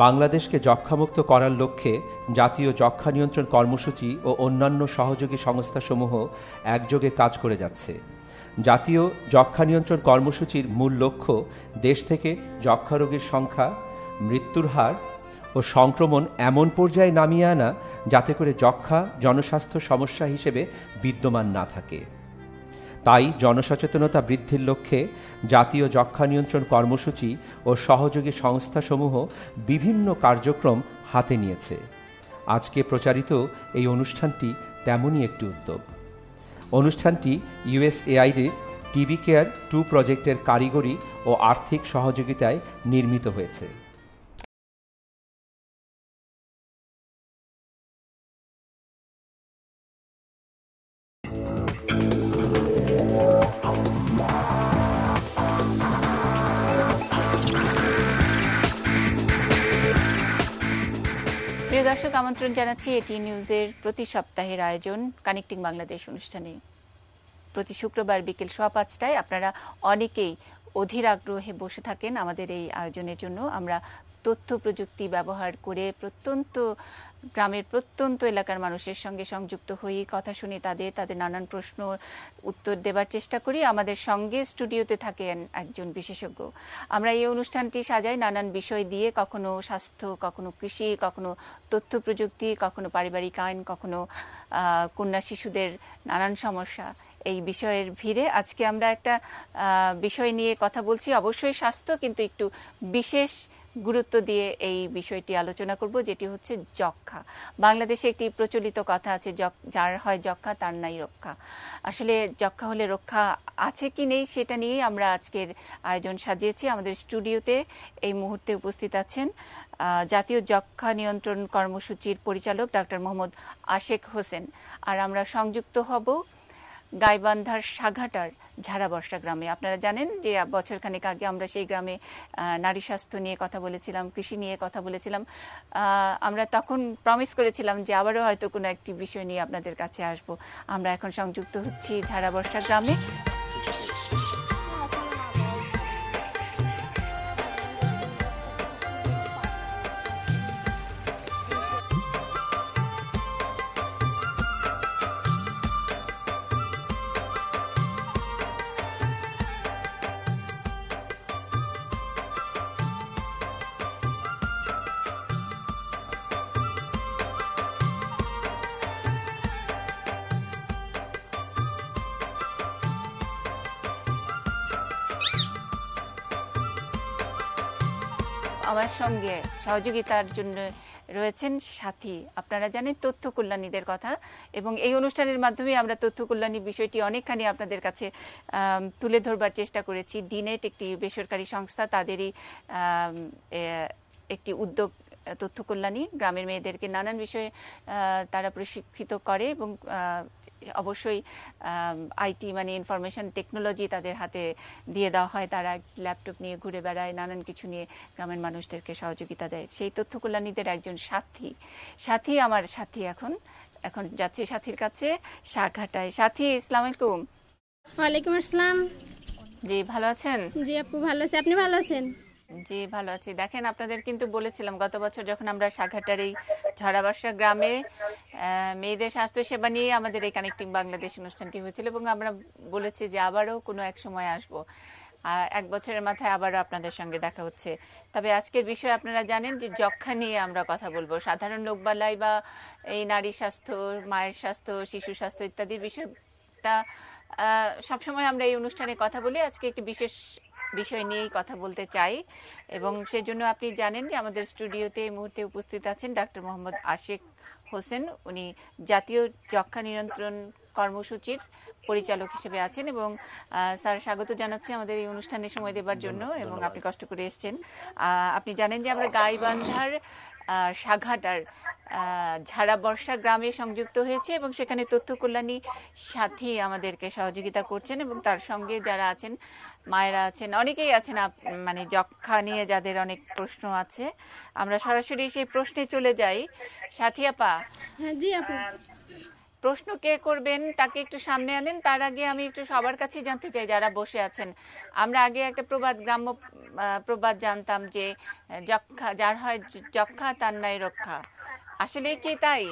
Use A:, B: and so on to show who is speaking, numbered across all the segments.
A: বাংলাদেশকে যক্ষ্মামুক্ত করার লক্ষ্যে জাতীয় যক্ষ্মা নিয়ন্ত্রণ কর্মসূচি ও অন্যান্য সহযোগী সংস্থাসমূহ একযোগে কাজ করে যাচ্ছে। জাতীয় যক্ষ্মা নিয়ন্ত্রণ কর্মসূচির মূল লক্ষ্য দেশ থেকে যক্ষ্মা রোগীর সংখ্যা, মৃত্যুর হার ও সংক্রমণ এমন পর্যায়ে নামিয়ে আনা যাতে করে যক্ষ্মা জনস্বাস্থ্য সমস্যা হিসেবে বিদ্যমান না থাকে। তাই জনসচেতনতা বৃদ্ধির লক্ষ্যে জাতীয় যক্ষ্মা নিয়ন্ত্রণ কর্মসূচি ও সহযোগী সংস্থাসমূহ বিভিন্ন কার্যক্রম হাতে নিয়েছে। আজকে প্রচারিত এই অনুষ্ঠানটি তেমনই একটি উদ্যোগ। অনুষ্ঠানটি USAID-র টিবি কেয়ার 2 প্রজেক্টের কারিগরি ও আর্থিক সহযোগিতায় নির্মিত হয়েছে।
B: প্রিয় দর্শক, আমন্ত্রণ জানাচ্ছি এটি নিউজের প্রতি সপ্তাহের আয়োজন কানেক্টিং বাংলাদেশ অনুষ্ঠানে। প্রতি শুক্রবার বিকেল 5:15টায় আপনারা অনেকেই অধীর আগ্রহে বসে থাকেন আমাদের এই আয়োজনের জন্য। আমরা তথ্য প্রযুক্তি ব্যবহার করে গ্রামের প্রত্যন্ত এলাকার মানুষের সঙ্গে সংযুক্ত হই, কথা শুনি, তাদের নানান প্রশ্ন উত্তর দেবার চেষ্টা করি। আমাদের সঙ্গে স্টুডিওতে থাকেন একজন বিশেষজ্ঞ। আমরা এই অনুষ্ঠানটি সাজাই নানান বিষয় দিয়ে, কখনো স্বাস্থ্য, কখনো কৃষি, কখনো তথ্য প্রযুক্তি, কখনো পারিবারিক আইন, কখনো কন্যা শিশুদের নানান সমস্যা। এই বিষয়ের ভিড়ে আজকে আমরা একটা বিষয় নিয়ে কথা বলছি, অবশ্যই স্বাস্থ্য, কিন্তু একটু বিশেষ গুরুত্ব দিয়ে এই বিষয়টি আলোচনা করব, যেটি হচ্ছে যক্ষ্মা। বাংলাদেশে একটি প্রচলিত কথা আছে, যার হয় যক্ষ্মা তার নাই রক্ষা। আসলে যক্ষ্মা হলে রক্ষা আছে কি নেই সেটা নিয়েই আমরা আজকের আয়োজন সাজিয়েছি। আমাদের স্টুডিওতে এই মুহূর্তে উপস্থিত আছেন জাতীয় যক্ষ্মা নিয়ন্ত্রণ কর্মসূচির পরিচালক ডক্টর মোহাম্মদ আশেক হোসেন। আর আমরা সংযুক্ত হব গাইবান্ধার সাঘাটার ঝাড়াবর্ষা গ্রামে। আপনারা জানেন যে বছরখানেক আগে আমরা সেই গ্রামে নারী স্বাস্থ্য নিয়ে কথা বলেছিলাম, কৃষি নিয়ে কথা বলেছিলাম। আমরা তখন প্রমিস করেছিলাম যে আবারও হয়তো কোনো একটি বিষয় নিয়ে আপনাদের কাছে আসব। আমরা এখন সংযুক্ত হচ্ছি ঝাড়াবর্ষা গ্রামে। আমার সঙ্গে সহযোগিতার জন্য রয়েছেন সাথী। আপনারা জানেন তথ্য কল্যাণীদের কথা, এবং এই অনুষ্ঠানের মাধ্যমে আমরা তথ্য কল্যাণী বিষয়টি অনেকখানি আপনাদের কাছে তুলে ধরবার চেষ্টা করেছি। ডিনেট একটি বেসরকারি সংস্থা, তাদেরই একটি উদ্যোগ তথ্য কল্যাণী। গ্রামের মেয়েদেরকে নানান বিষয়ে তারা প্রশিক্ষিত করে, এবং অবশ্যই আইটি মানে ইনফরমেশন টেকনোলজি তাদের হাতে দিয়ে দেওয়া হয়। তারা ল্যাপটপ নিয়ে ঘুরে বেড়ায়, নানান কিছু নিয়ে গ্রামের মানুষদেরকে সহযোগিতা দেয়। সেই তথ্য কল্যাণীদের একজন সাথী আমার সাথী এখন যাচ্ছি সাথীর কাছে সাঘাটায়। সাথী, আসসালামু আলাইকুম।
C: ওয়ালাইকুম আসসালাম।
B: জি, ভালো আছেন?
C: জি আপু, ভালো আছি। আপনি ভালো আছেন?
B: জি, ভালো আছি। দেখেন, আপনাদের কিন্তু বলেছিলাম গত বছর যখন আমরা সাঘাটার এই ঝাড়াবর্ষা গ্রামে মেয়েদের স্বাস্থ্য সেবা নিয়ে আমাদের এই কানেক্টিং বাংলাদেশ অনুষ্ঠানটি হয়েছিল, এবং আমরা বলেছি যে আবারও কোনো এক সময় আসবো। 1 বছরের মাথায় আবারও আপনাদের সঙ্গে দেখা হচ্ছে। তবে আজকের বিষয় আপনারা জানেন যে যক্ষ্মা নিয়ে আমরা কথা বলবো। সাধারণ লোকবালাই বা এই নারী স্বাস্থ্য, মায়ের স্বাস্থ্য, শিশু স্বাস্থ্য ইত্যাদির বিষয়টা সবসময় আমরা এই অনুষ্ঠানে কথা বলি। আজকে একটি বিশেষ বিষয় নিয়েই কথা বলতে চাই, এবং সেজন্য আপনি জানেন যে আমাদের স্টুডিওতে এই মুহূর্তে উপস্থিত আছেন ডক্টর মোহাম্মদ আশেক হোসেন। উনি জাতীয় যক্ষ্মা নিয়ন্ত্রণ কর্মসূচির পরিচালক হিসেবে আছেন, এবং স্যার স্বাগত জানাচ্ছি আমাদের এই অনুষ্ঠানে সময় দেবার জন্য, এবং আপনি কষ্ট করে এসেছেন। আপনি জানেন যে আমরা গাইবান্ধার সাঘাটার ঝাড়াবর্ষা গ্রামে সংযুক্ত হয়েছে, এবং সেখানে তথ্য কল্যাণী সাথী আমাদেরকে সহযোগিতা করছেন, এবং তার সঙ্গে যারা আছেন, মায়েরা আছেন, অনেকেই আছেন মানে যক্ষ্মা নিয়ে যাদের অনেক প্রশ্ন আছে। আমরা সরাসরি সেই প্রশ্নে চলে যাই। সাথী আপা,
C: হ্যাঁ জি আপু।
B: প্রশ্ন কে করবেন তাকে একটু সামনে আনেন। তার আগে আমি একটু সবার কাছেই জানতে চাই যারা বসে আছেন। আমরা আগে একটা গ্রাম্য প্রবাদ জানতাম যে যক্ষা যার হয় যক্ষা তার নাই রক্ষা। আসলে কি তাই?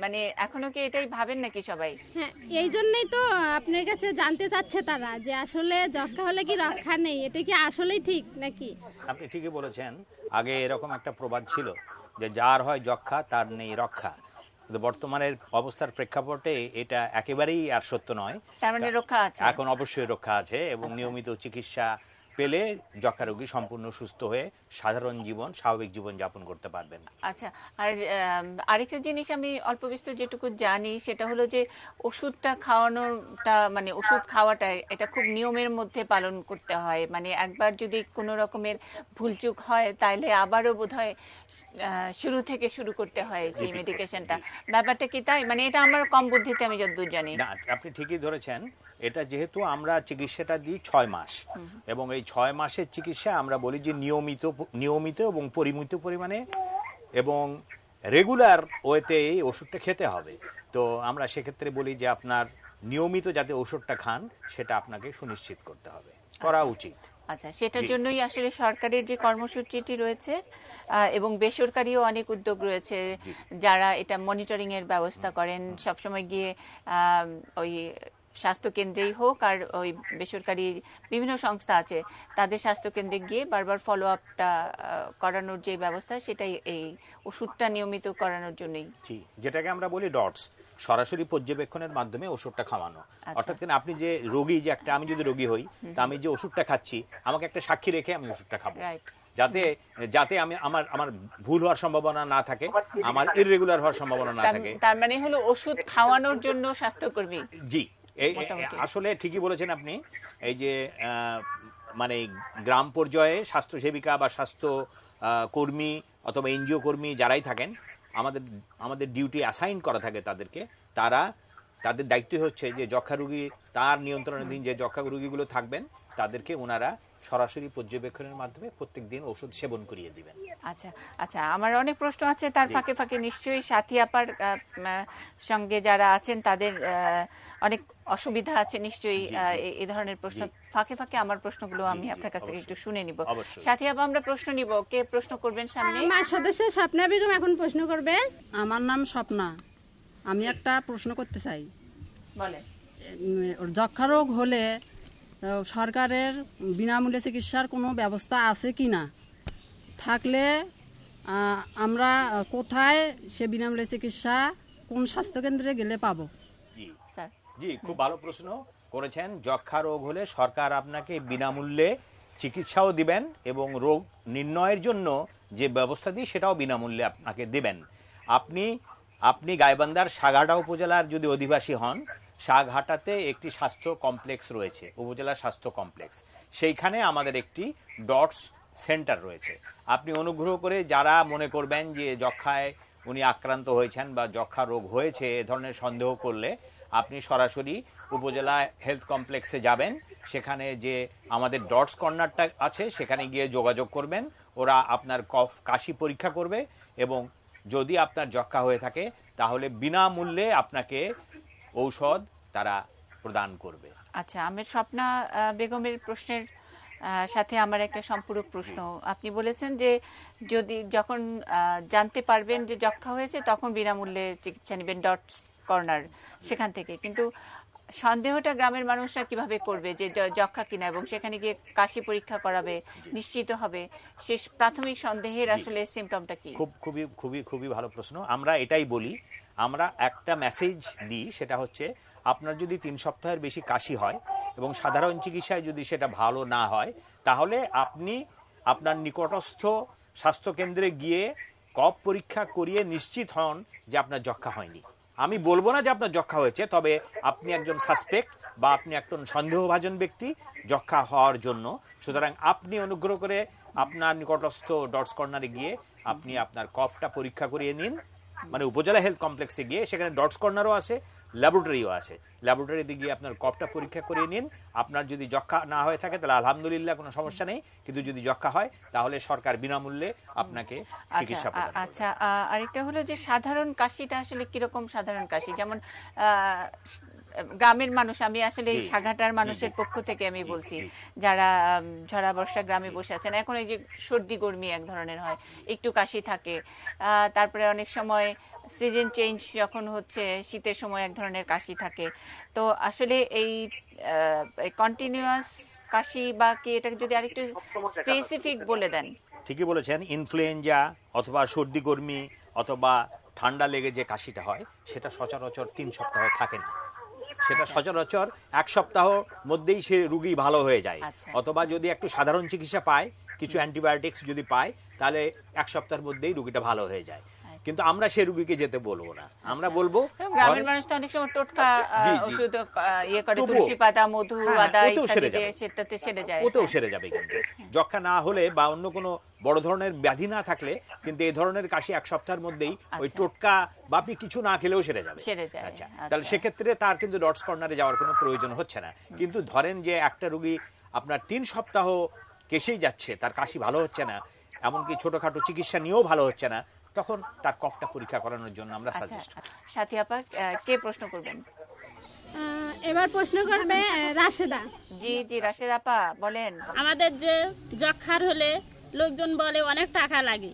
B: মানে এখনো কি এটাই ভাবেন নাকি সবাই?
C: হ্যাঁ, এই জন্যই তো আপনার কাছে জানতে চাচ্ছে তারা যে আসলে যক্ষা হলে কি রক্ষা নেই, এটা কি আসলেই ঠিক নাকি?
D: আপনি ঠিকই বলেছেন। আগে এরকম একটা প্রবাদ ছিল যে যার হয় যক্ষা তার নেই রক্ষা, কিন্তু বর্তমানের অবস্থার প্রেক্ষাপটে এটা একেবারেই আর সত্য নয়।
B: তার মানে রক্ষা আছে,
D: এখন অবশ্যই রক্ষা আছে এবং নিয়মিত চিকিৎসা পেলে যক্ষা রোগী সম্পূর্ণ সুস্থ হয়ে সাধারণ জীবন, স্বাভাবিক জীবন যাপন করতে পারবেন।
B: আচ্ছা, আর আরেকটা জিনিস আমি অল্প বিস্তর যেটুকু জানি সেটা হলো যে ওষুধটা খাওয়ানোটা, মানে ওষুধ খাওয়াটা এটা খুব নিয়মের মধ্যে পালন করতে হয়। মানে একবার যদি কোনো রকমের ভুলচুক হয় তাইলে আবারও বোধহয় শুরু থেকে শুরু করতে হয় সেই মেডিকেশনটা। ব্যাপারটা কি তাই? মানে এটা আমার কম বুদ্ধিতে আমি যতদূর জানি।
D: না, আপনি ঠিকই ধরেছেন। এটা যেহেতু আমরা চিকিৎসাটা দিই 6 মাস এবং এই 6 মাসের চিকিৎসা আমরা বলি যে নিয়মিত এবং পরিমিত পরিমাণে এবং রেগুলার ওয়েতে এই ওষুধটা খেতে হবে। তো আমরা সেক্ষেত্রে বলি যে আপনার নিয়মিত যাতে ওষুধটা খান সেটা আপনাকে সুনিশ্চিত করতে হবে, করা উচিত।
B: আচ্ছা, সেটার জন্যই আসলে সরকারের যে কর্মসূচিটি রয়েছে এবং বেসরকারিও অনেক উদ্যোগ রয়েছে যারা এটা মনিটরিং এর ব্যবস্থা করেন। সবসময় গিয়ে ওই স্বাস্থ্য কেন্দ্রেই হোক আর ওই বেসরকারি বিভিন্ন সংস্থা আছে তাদের স্বাস্থ্য কেন্দ্রে গিয়ে বারবার ফলো আপটা করানোর যে ব্যবস্থা, সেটাই এই ওষুধটা নিয়মিত করানোর জন্যই।
D: জি, যেটাকে আমরা বলি ডটস, সরাসরি পর্যবেক্ষণের মাধ্যমে ওষুধটা খাওয়ানো। অর্থাৎ আপনি যে রোগী, যে একটা আমি যদি রোগী হই তা আমি যে ওষুধটা খাচ্ছি আমাকে একটা সাক্ষী রেখে আমি ওষুধটা খাবো, যাতে আমি আমার ভুল হওয়ার সম্ভাবনা না থাকে, আমার ইররেগুলার হওয়ার সম্ভাবনা না থাকে।
B: তার মানে হলো ওষুধ খাওয়ানোর জন্য স্বাস্থ্যকর্মী।
D: জি, এই আসলে ঠিকই বলেছেন আপনি। এই যে মানে গ্রাম পর্যায়ে স্বাস্থ্য সেবিকা বা স্বাস্থ্য কর্মী অথবা এনজিও কর্মী যারাই থাকেন, আমাদের ডিউটি অ্যাসাইন করা থাকে তাদেরকে। তাদের দায়িত্ব হচ্ছে যে যক্ষা রোগী তার নিয়ন্ত্রণাধীন যে যক্ষা রোগীগুলো থাকবেন তাদেরকে ওনারা সরাসরি পর্যবেক্ষণের মাধ্যমে প্রত্যেকদিন ওষুধ সেবন করিয়ে দিবেন।
B: আচ্ছা আচ্ছা, আমার অনেক প্রশ্ন আছে, তার ফাঁকে ফাঁকে নিশ্চয়ই সাথী আপার সঙ্গে যারা আছেন তাদের অনেক অসুবিধা আছে নিশ্চয়ই এই ধরনের প্রশ্ন। ফাঁকে ফাঁকে আমার প্রশ্নগুলো আমি আপনার কাছ থেকে একটু শুনে নিব। সাথী আপা, আমরা প্রশ্ন নিব। কে প্রশ্ন করবেন সামনে?
C: আমার সদস্য স্বপ্না বেগম এখন প্রশ্ন করবে।
E: আমার নাম স্বপ্না, আমি একটা প্রশ্ন করতে চাই।
B: বলেন।
E: যক্ষা রোগ হলে সরকারের বিনামূল্যে চিকিৎসার কোনো ব্যবস্থা আছে কি না? থাকলে আমরা কোথায় সে বিনামূল্যে চিকিৎসা কোন স্বাস্থ্যকেন্দ্রে গেলে পাবো?
D: জি, খুব ভালো প্রশ্ন করেছেন। যক্ষা রোগ হলে সরকার আপনাকে বিনামূল্যে চিকিৎসাও দিবেন এবং রোগ নির্ণয়ের জন্য যে ব্যবস্থা দিই সেটাও বিনামূল্যে আপনাকে দিবেন। আপনি গাইবান্ধার সাঘাটা উপজেলার যদি অধিবাসী হন, সাঘাটাতে একটি স্বাস্থ্য কমপ্লেক্স রয়েছে, উপজেলা স্বাস্থ্য কমপ্লেক্স। সেইখানে আমাদের একটি ডটস সেন্টার রয়েছে। আপনি অনুগ্রহ করে যারা মনে করবেন যে যক্ষায় উনি আক্রান্ত হয়েছেন বা যক্ষা রোগ হয়েছে এ ধরনের সন্দেহ করলে আপনি সরাসরি উপজেলা হেলথ কমপ্লেক্সে যাবেন। সেখানে যে আমাদের ডটস কর্নারটা আছে সেখানে গিয়ে যোগাযোগ করবেন। ওরা আপনার কাশি পরীক্ষা করবে এবং যদি আপনার যক্ষা হয়ে থাকে তাহলে বিনামূল্যে আপনাকে ঔষধ তারা প্রদান করবে।
B: আচ্ছা, আমের স্বপ্না বেগমের প্রশ্নের সাথে আমার একটা সম্পূরক প্রশ্ন। আপনি বলেছেন যে যখন জানতে পারবেন যে যক্ষা হয়েছে তখন বিনামূল্যে চিকিৎসা নেবেন ডটস কর্নার সেখান থেকে, কিন্তু সন্দেহটা গ্রামের মানুষরা কিভাবে করবে যে যক্ষা কিনা এবং সেখানে গিয়ে কাশি পরীক্ষা করাবে, নিশ্চিত হবে শেষ প্রাথমিক সন্দেহের আসলে সিমটমটা কি?
D: খুবই খুবই খুবই ভালো প্রশ্ন। আমরা এটাই বলি, আমরা একটা মেসেজ দিই, সেটা হচ্ছে আপনার যদি 3 সপ্তাহের বেশি কাশি হয় এবং সাধারণ চিকিৎসায় যদি সেটা ভালো না হয় তাহলে আপনি আপনার নিকটস্থ স্বাস্থ্যকেন্দ্রে গিয়ে কফ পরীক্ষা করিয়ে নিশ্চিত হন যে আপনার যক্ষা হয়নি। আমি বলবো না যে আপনার যক্ষা হয়েছে, তবে আপনি একজন সাসপেক্ট বা আপনি একজন সন্দেহভাজন ব্যক্তি যক্ষা হওয়ার জন্য। সুতরাং আপনি অনুগ্রহ করে আপনার নিকটস্থ ডটস কর্নারে গিয়ে আপনি আপনার কফটা পরীক্ষা করিয়ে নিন, মানে উপজেলা হেলথ কমপ্লেক্সে গিয়ে। সেখানে ডটস কর্নারও আছে, ল্যাবরেটরিও আছে, ল্যাবরেটরিতে গিয়ে আপনার কফটা পরীক্ষা করিয়ে নিন। আপনার যদি যক্ষা না হয়ে থাকে তাহলে আলহামদুলিল্লাহ কোনো সমস্যা নেই, কিন্তু যদি যক্ষা হয় তাহলে সরকার বিনামূল্যে আপনাকে চিকিৎসা প্রদান করবে।
B: আচ্ছা, আরেকটা হলো যে সাধারণ কাশিটা আসলে কিরকম সাধারণ কাশি, যেমন গ্রামের মানুষ, আমি আসলে এই সাঘাটার মানুষের পক্ষ থেকে আমি বলছি, যারা ঝরা বর্ষা গ্রামে বসে আছেন, এখন এই যে সর্দি গরমি এক ধরনের হয়, একটু কাশি থাকে, তারপরে অনেক সময় সিজন চেঞ্জ যখন হচ্ছে শীতের সময় এক ধরনের কাশি থাকে। তো আসলে এই কন্টিনিউয়াস কাশি বা কি, এটাকে যদি আরেকটু স্পেসিফিক বলে দেন।
D: ঠিকই বলেছেন, ইনফ্লুয়েঞ্জা অথবা সর্দি গরমি অথবা ঠান্ডা লেগে যে কাশিটা হয় সেটা সচরাচর 3 সপ্তাহ থাকে না, সেটা সচরাচর 1 সপ্তাহ মধ্যেই সে রুগী ভালো হয়ে যায়। অথবা যদি একটু সাধারণ চিকিৎসা পায়, কিছু অ্যান্টিবায়োটিক্স যদি পায়, তাহলে 1 সপ্তাহের মধ্যেই রুগীটা ভালো হয়ে যায়। কিন্তু আমরা সেই রুগীকে যেতে বলবো না, আমরা বলবো
B: গ্রামের মানুষ তো অনেক সময় টোটকা ওষুধ ইয়ে করে, তুলসী পাতা, মধু, আদা ইত্যাদি দিয়ে সেটাতে সেরে যায়,
D: ওতেও সেরে যাবে। কিন্তু যক্ষা না হলে বা অন্য কোনো বড় ধরনের ব্যাধি না থাকলে কিন্তু এই ধরনের কাশি 1 সপ্তাহের মধ্যেই ওই টোটকা বা আপনি কিছু না খেলেও সেরে যাবে। আচ্ছা, তাহলে সেক্ষেত্রে তার কিন্তু ডটস কর্নারে যাওয়ার কোনো প্রয়োজন হচ্ছে না। কিন্তু ধরেন যে একটা রুগী আপনার 3 সপ্তাহ কেসেই যাচ্ছে, তার কাশি ভালো হচ্ছে না, এমনকি ছোটখাটো চিকিৎসা নিয়েও ভালো হচ্ছে না, তখন তার কফটা পরীক্ষা করানোর জন্য আমরা সাজেস্ট করি।
B: সাথী আপা, কে প্রশ্ন করবেন?
C: এবার প্রশ্ন করবে রাশেদা।
B: জি জি, রাশেদা আপা বলেন।
F: আমাদের যে যক্ষার হলে লোকজন বলে অনেক টাকা লাগে,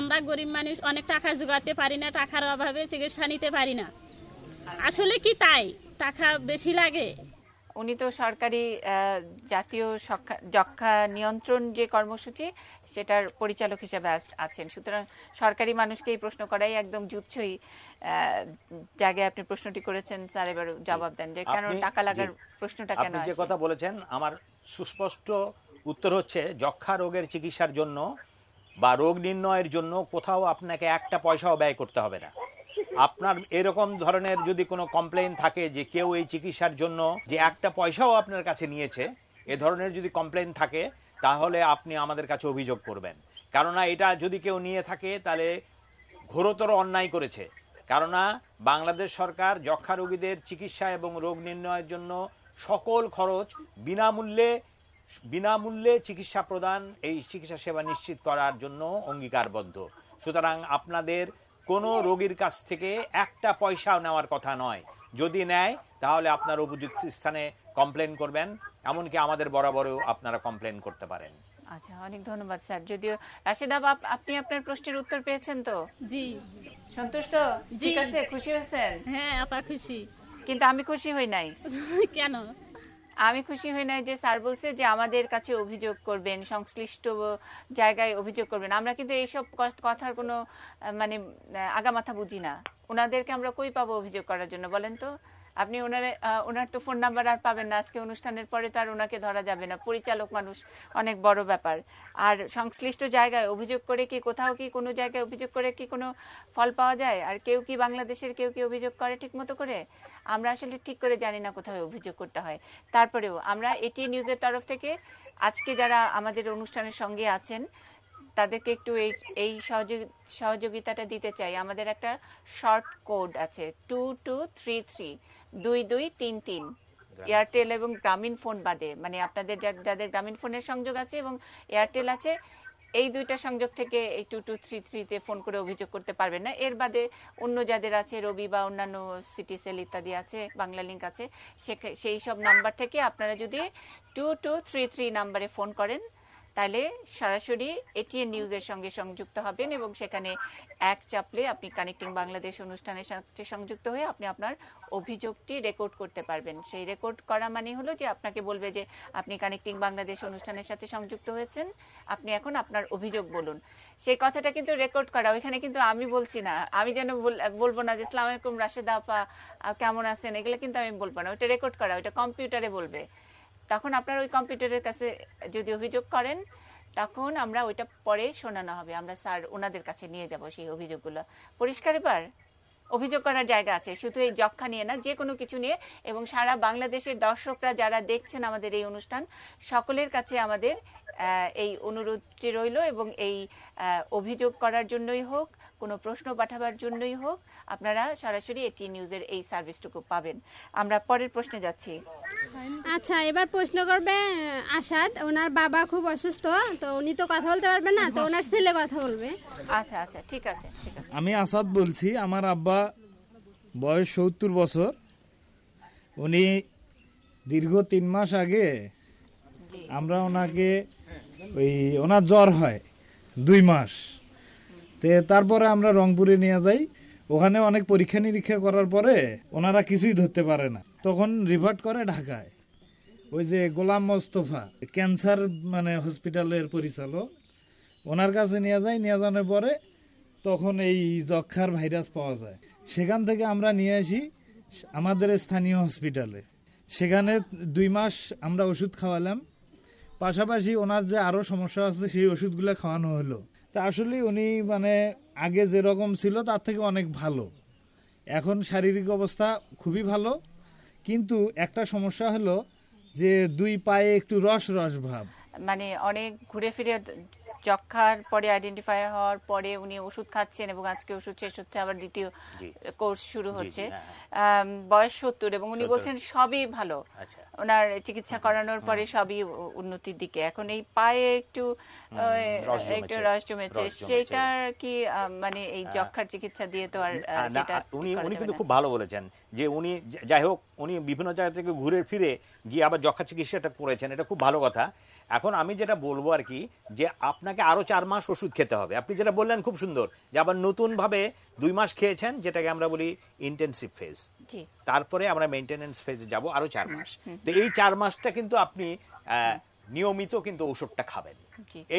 F: আমরা গরিব মানুষ অনেক টাকা জোগাতে পারি না, টাকার অভাবে চিকিৎসা নিতে পারি না। আসলে কি তাই টাকা বেশি লাগে?
B: উনি তো সরকারি জাতীয় যক্ষা নিয়ন্ত্রণ যে কর্মসূচি সেটার পরিচালক হিসেবে আছেন, সুতরাং সরকারি মানুষকে এই প্রশ্ন করাই একদম জুৎসই জায়গায় আপনি প্রশ্নটি করেছেন। স্যার এবার জবাব দেন যে কেন টাকা লাগার প্রশ্নটা কেন
D: আপনি যে কথা বলেছেন আমার সুস্পষ্ট উত্তর হচ্ছে, যক্ষা রোগের চিকিৎসার জন্য বা রোগ নির্ণয়ের জন্য কোথাও আপনাকে একটা পয়সাও ব্যয় করতে হবে না। আপনার এরকম ধরনের যদি কোনো কমপ্লেইন থাকে যে কেউ এই চিকিৎসার জন্য যে একটা পয়সাও আপনার কাছে নিয়েছে, এ ধরনের যদি কমপ্লেইন থাকে তাহলে আপনি আমাদের কাছে অভিযোগ করবেন। কেননা এটা যদি কেউ নিয়ে থাকে তাহলে ঘোরতর অন্যায় করেছে। কেননা বাংলাদেশ সরকার যক্ষা রোগীদের চিকিৎসা এবং রোগ নির্ণয়ের জন্য সকল খরচ বিনামূল্যে চিকিৎসা প্রদান, এই চিকিৎসা সেবা নিশ্চিত করার জন্য অঙ্গীকারবদ্ধ। সুতরাং আপনাদের কোনো রোগীর কাছ থেকে একটা পয়সাও নেওয়ার কথা নয়। যদি নেয় তাহলে আপনার উপযুক্ত স্থানে কমপ্লেন করবেন, এমনকি আমাদের বরাবরও আপনারা কমপ্লেন করতে পারেন।
B: আচ্ছা, অনেক ধন্যবাদ স্যার। যদিও রাশেদা আপনি আপনার প্রশ্নের উত্তর পেয়েছেন তো?
F: জি।
B: সন্তুষ্ট? ঠিক আছে, খুশি হয়েছেন?
F: হ্যাঁ আপা খুশি।
B: কিন্তু আমি খুশি হই নাই।
F: কেন?
B: আমি খুশি হই নাই যে স্যার বলছে যে আমাদের কাছে অভিযোগ করবেন, সংশ্লিষ্ট জায়গায় অভিযোগ করবেন। আমরা কিন্তু এইসব কথার কোনো মানে আগামাথা বুঝি না। ওনাদেরকে আমরা কই পাবো অভিযোগ করার জন্য বলেন তো? আপনি ওনার তো ফোন নাম্বার আর পাবেন না, আজকে অনুষ্ঠানের পরে তো আর ওনাকে ধরা যাবে না, পরিচালক মানুষ, অনেক বড় ব্যাপার। আর সংশ্লিষ্ট জায়গায় অভিযোগ করে কি কোথাও কি কোনো জায়গায় অভিযোগ করে কি কোনো ফল পাওয়া যায়? আর কেউ কি বাংলাদেশের কেউ কি অভিযোগ করে ঠিক মতো করে? আমরা আসলে ঠিক করে জানি না কোথাও অভিযোগ করতে হয়। তারপরেও আমরা এটি নিউজের তরফ থেকে আজকে যারা আমাদের অনুষ্ঠানের সঙ্গে আছেন তাদেরকে একটু এই সহযোগিতাটা দিতে চাই। আমাদের একটা শর্ট কোড আছে 2233 এয়ারটেল এবং গ্রামীণ ফোন বাদে, মানে আপনাদের যাদের গ্রামীণ ফোনের সংযোগ আছে এবং এয়ারটেল আছে, এই দুইটা সংযোগ থেকে এই 2233-তে ফোন করে অভিযোগ করতে পারবেন না। এর বাদে অন্য যাদের আছে, রবি বা অন্যান্য সিটি সেল ইত্যাদি আছে, বাংলা লিঙ্ক আছে, সেই সব নাম্বার থেকে আপনারা যদি 2233 নাম্বারে ফোন করেন তাহলে সরাসরি এটিএন নিউজের সঙ্গে সংযুক্ত হবেন এবং সেখানে এক চাপলে আপনি কানেক্টিং বাংলাদেশ অনুষ্ঠানের সাথে সংযুক্ত হয়ে আপনি আপনার অভিযোগটি রেকর্ড করতে পারবেন। সেই রেকর্ড করা মানে হলো যে আপনাকে বলবে যে আপনি কানেক্টিং বাংলাদেশ অনুষ্ঠানের সাথে সংযুক্ত হয়েছেন, আপনি এখন আপনার অভিযোগ বলুন। সেই কথাটা কিন্তু রেকর্ড করা, ওইখানে কিন্তু আমি বলছি না, আমি যেন বলবো না যে আসসালামু আলাইকুম রাশেদা আপা কেমন আছেন, এগুলো কিন্তু আমি বলবো না, ওইটা রেকর্ড করা, ওইটা কম্পিউটারে বলবে। তখন আপনার ওই কম্পিউটারের কাছে যদি অভিযোগ করেন তখন আমরা ওইটা পরে শোনানো হবে, আমরা স্যার ওনাদের কাছে নিয়ে যাব সেই অভিযোগগুলো। পরিষ্কার? এবার অভিযোগ করার জায়গা আছে, শুধু এই যক্ষা নিয়ে না, যে কোনো কিছু নিয়ে। এবং সারা বাংলাদেশের দর্শকরা যারা দেখছেন আমাদের এই অনুষ্ঠান, সকলের কাছে আমাদের এই অনুরোধটি রইল, এবং এই অভিযোগ করার জন্যই হোক কোনো প্রশ্ন পাঠাবার জন্যই হোক, আপনারা সরাসরি এটি নিউজের এই সার্ভিসটুকু পাবেন। আমরা পরের প্রশ্নে যাচ্ছি।
C: আচ্ছা, এবার প্রশ্ন করবে আসাদ। ওনার বাবা খুব অসুস্থ, তো উনি তো কথা বলতে পারবেন না, তো ওনার ছেলে কথা বলবে।
B: আচ্ছা আচ্ছা, ঠিক আছে ঠিক আছে।
G: আমি আসাদ বলছি। আমার আব্বা বয়স 70 বছর। উনি দীর্ঘ 3 মাস আগে আমরা ওনাকে ওনার জ্বর হয় 2 মাস, তারপরে আমরা রংপুরে নিয়ে যাই। ওখানে অনেক পরীক্ষা নিরীক্ষা করার পরে ওনারা কিছুই ধরতে পারে না, তখন রিভার্ট করে ঢাকায়। ওই যে গোলাম মোস্তফা ক্যান্সার হসপিটালের পরিচালক, ওনার কাছে নিয়ে যায়। নিয়ে যাওয়ার পরে তখন এই যক্ষার ভাইরাস পাওয়া যায়। সেখান থেকে আমরা নিয়ে আসি আমাদের স্থানীয় হসপিটালে। সেখানে 2 মাস আমরা ওষুধ খাওয়ালাম, পাশাপাশি ওনার যে আরও সমস্যা আছে সেই ওষুধগুলো খাওয়ানো হলো। তা আসলে উনি আগে যেরকম ছিল তার থেকে অনেক ভালো। এখন শারীরিক অবস্থা খুবই ভালো, কিন্তু একটা সমস্যা হলো যে 2 পায়ে একটু রস রস ভাব।
B: অনেক ঘুরে ফিরে যক্ষার পরে আইডেন্টিফাই হওয়ার পরে উনি ওষুধ খাচ্ছেন এবং আজকে ওষুধ শেষ হচ্ছে, আবার দ্বিতীয় কোর্স শুরু হচ্ছে। বয়স 70 এবং উনি বলছেন সবই ভালো, ওনার চিকিৎসা করানোর পরে সবই উন্নতির দিকে। এখন এই পায়ে একটু রস জমেছে, সেটার কি এই যক্ষার চিকিৎসা দিয়ে তো আর
D: উনি কিন্তু খুব ভালো বলেছেন যে উনি যাই হোক উনি বিভিন্ন জায়গা থেকে ঘুরে ফিরে গিয়ে আবার যক্ষা চিকিৎসাটা করেছেন, এটা খুব ভালো কথা। এখন আমি যেটা বলবো আর কি, যে আপনাকে আরো 4 মাস ওষুধ খেতে হবে। আপনি যেটা বললেন খুব সুন্দর, যে আবার নতুন ভাবে 2 মাস খেয়েছেন, যেটাকে আমরা বলি ইন্টেনসিভ ফেজ। তারপরে আমরা মেইনটেনেন্স ফেজে যাব আরো 4 মাস। তো এই 4 মাসটা কিন্তু আপনি নিয়মিত কিন্তু ওষুধটা খাবেন,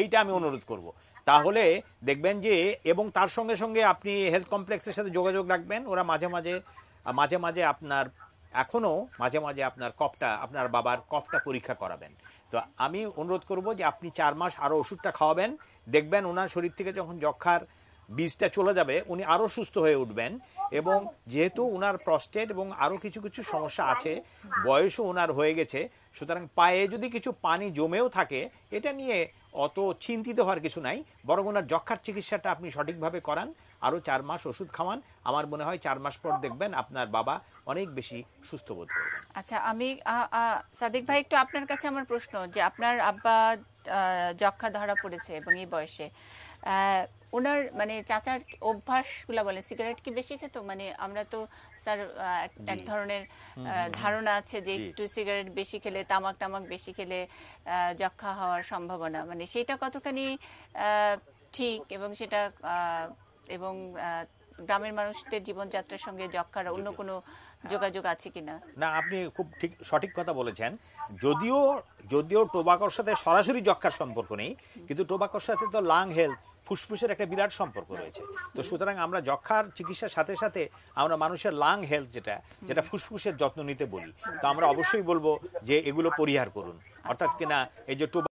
D: এইটা আমি অনুরোধ করব। তাহলে দেখবেন যে, এবং তার সঙ্গে সঙ্গে আপনি হেলথ কমপ্লেক্সের সাথে যোগাযোগ রাখবেন। ওরা মাঝে মাঝে আপনার এখনো মাঝে মাঝে আপনার কফটা, আপনার বাবার কফটা পরীক্ষা করাবেন। তো আমি অনুরোধ করব যে আপনি 4 মাস আরো ওষুধটা খাওয়াবেন। দেখবেন ওনার শরীর থেকে যখন যক্ষার বীজটা চলে যাবে উনি আরো সুস্থ হয়ে উঠবেন। এবং যেহেতু ওনার প্রস্টেট এবং আরো কিছু কিছু সমস্যা আছে, বয়সও ওনার হয়ে গেছে, সুতরাং পায়ে যদি কিছু পানি জমেও থাকে এটা নিয়ে অত চিন্তিত হওয়ার কিছু নাই, বরং ওনার যক্ষার চিকিৎসাটা আপনি সঠিকভাবে করান, আরো 4 মাস ওষুধ খাওয়ান। আমার মনে হয় 4 মাস পর দেখবেন আপনার বাবা অনেক বেশি সুস্থ বোধ করবেন।
B: আচ্ছা, আমি সাদিক ভাই একটু আপনার কাছে আমার প্রশ্ন, যে আপনার আব্বা যক্ষা ধরা পড়েছে এবং এই বয়সে ওনার চাচার অভ্যাসগুলা বলেন, সিগারেট কি বেশি খেত? আমরা তো স্যার এক ধরনের ধারণা আছে যে একটু সিগারেট বেশি খেলে, তামাক বেশি খেলে যক্ষা হওয়ার সম্ভাবনা, সেটা কতখানি ঠিক, এবং সেটা এবং গ্রামের মানুষদের জীবনযাত্রার সঙ্গে যক্ষার অন্য কোনো যোগাযোগ আছে কিনা?
D: না, আপনি খুব ঠিক সঠিক কথা বলেছেন। যদিও টোবাকোর সাথে সরাসরি যক্ষার সম্পর্ক নেই, কিন্তু টোবাকোর সাথে তো লাং হেলথ, ফুসফুসের একটা বিরাট সম্পর্ক রয়েছে। তো সুতরাং আমরা যক্ষার চিকিৎসার সাথে সাথে আমরা মানুষের লাং হেলথ যেটা ফুসফুসের যত্ন নিতে বলি। তো আমরা অবশ্যই বলবো যে এগুলো পরিহার করুন, অর্থাৎ কিনা এই যে